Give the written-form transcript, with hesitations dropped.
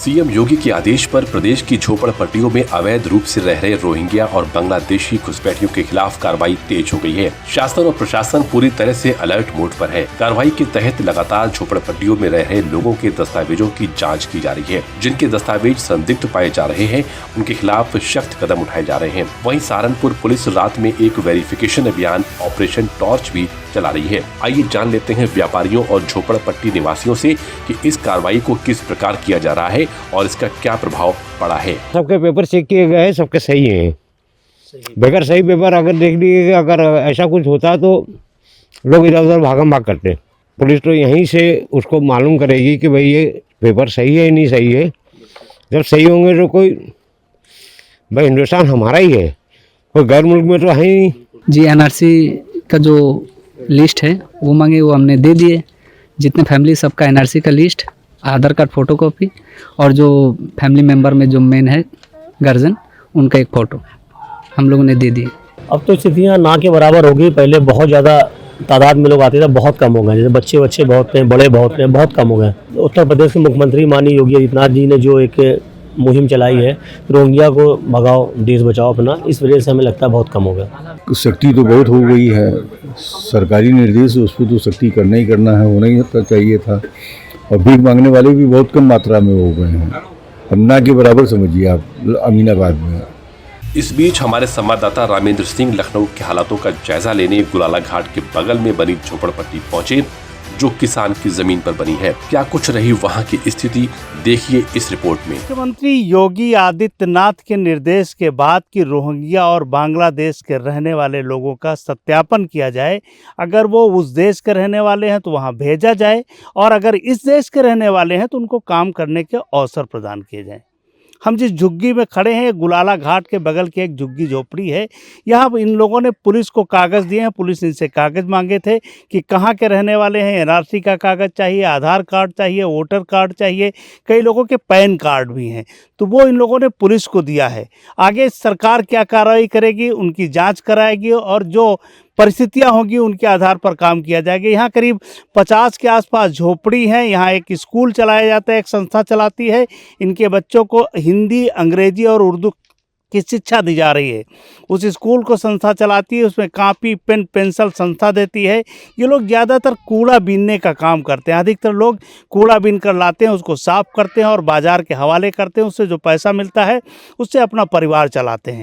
CM योगी के आदेश पर प्रदेश की झोपड़पट्टियों में अवैध रूप से रह रहे रोहिंग्या और बांग्लादेशी घुसपैठियों के खिलाफ कार्रवाई तेज हो गई है। शासन और प्रशासन पूरी तरह से अलर्ट मोड पर है। कार्रवाई के तहत लगातार झोपड़पट्टियों में रह रहे लोगों के दस्तावेजों की जांच की जा रही है। जिनके दस्तावेज संदिग्ध पाए जा रहे हैं उनके खिलाफ सख्त कदम उठाए जा रहे हैं। वहीं सहारनपुर पुलिस रात में एक वेरिफिकेशन अभियान ऑपरेशन टॉर्च भी चला रही है। आइए जान लेते हैं व्यापारियों और झोपड़पट्टी निवासियों से कि इस कार्रवाई को किस प्रकार किया जा रहा है और इसका क्या प्रभाव पड़ा है। सबके पेपर चेक किए गए हैं, सबके सही हैं। बगैर सही पेपर अगर देख लिए, अगर ऐसा कुछ होता तो लोग इधर उधर भागम भाग करते। पुलिस तो यहीं से उसको मालूम करेगी कि भाई ये पेपर सही है नहीं सही है। जब सही होंगे तो कोई भाई हिंदुस्तान हमारा ही है, कोई गैर मुल्क में तो है ही नहीं। जी एनआरसी का जो लिस्ट है वो मांगे, वो हमने दे दिए। जितने फैमिली सबका एनआरसी का लिस्ट, आधार कार्ड फोटोकॉपी और जो फैमिली मेंबर में जो मेन है गार्जियन, उनका एक फ़ोटो हम लोगों ने दे दिए। अब तो स्थितियाँ ना के बराबर हो गई। पहले बहुत ज़्यादा तादाद में लोग आते थे, बहुत कम हो गए। जैसे बच्चे बहुत हैं, बड़े बहुत हैं, बहुत कम हो गए। उत्तर प्रदेश के मुख्यमंत्री माननीय योगी आदित्यनाथ जी ने जो एक मुहिम चलाई है, रोहिंग्या को भगाओ देश बचाओ अपना, इस वजह से हमें लगता है बहुत कम हो गया। सख्ती तो बहुत हो गई है। सरकारी निर्देश उस पर तो सख्ती करना ही करना है, होना ही चाहिए था। और भीख मांगने वाले भी बहुत कम मात्रा में हो गए हैं। अब ना के बराबर समझिए आप अमीनाबाद में। इस बीच हमारे संवाददाता रामेंद्र सिंह लखनऊ के हालातों का जायजा लेने गुलाला घाट के बगल में बनी झोपड़पट्टी पहुंचे, जो किसान की जमीन पर बनी है। क्या कुछ रही वहां की स्थिति, देखिए इस रिपोर्ट में। मुख्यमंत्री योगी आदित्यनाथ के निर्देश के बाद कि रोहिंग्या और बांग्लादेश के रहने वाले लोगों का सत्यापन किया जाए। अगर वो उस देश के रहने वाले हैं तो वहां भेजा जाए, और अगर इस देश के रहने वाले हैं तो उनको काम करने के अवसर प्रदान किए जाएं। हम जिस झुग्गी में खड़े हैं, गुलाला घाट के बगल की एक झुग्गी झोपड़ी है। यहाँ इन लोगों ने पुलिस को कागज़ दिए हैं। पुलिस इनसे कागज़ मांगे थे कि कहाँ के रहने वाले हैं, एनआरसी का कागज़ चाहिए, आधार कार्ड चाहिए, वोटर कार्ड चाहिए, कई लोगों के पैन कार्ड भी हैं। तो वो इन लोगों ने पुलिस को दिया है। आगे सरकार क्या कार्रवाई करेगी, उनकी जाँच कराएगी और जो परिस्थितियां होंगी उनके आधार पर काम किया जाएगा। यहाँ करीब 50 के आसपास झोपड़ी हैं। यहाँ एक स्कूल चलाया जाता है, एक संस्था चलाती है। इनके बच्चों को हिंदी, अंग्रेजी और उर्दू की शिक्षा दी जा रही है। उस स्कूल को संस्था चलाती है, उसमें कापी पेन पेंसिल संस्था देती है। ये लोग ज़्यादातर कूड़ा बीनने का काम करते हैं। अधिकतर लोग कूड़ा बीन कर लाते हैं, उसको साफ़ करते हैं और बाज़ार के हवाले करते हैं। उससे जो पैसा मिलता है उससे अपना परिवार चलाते हैं।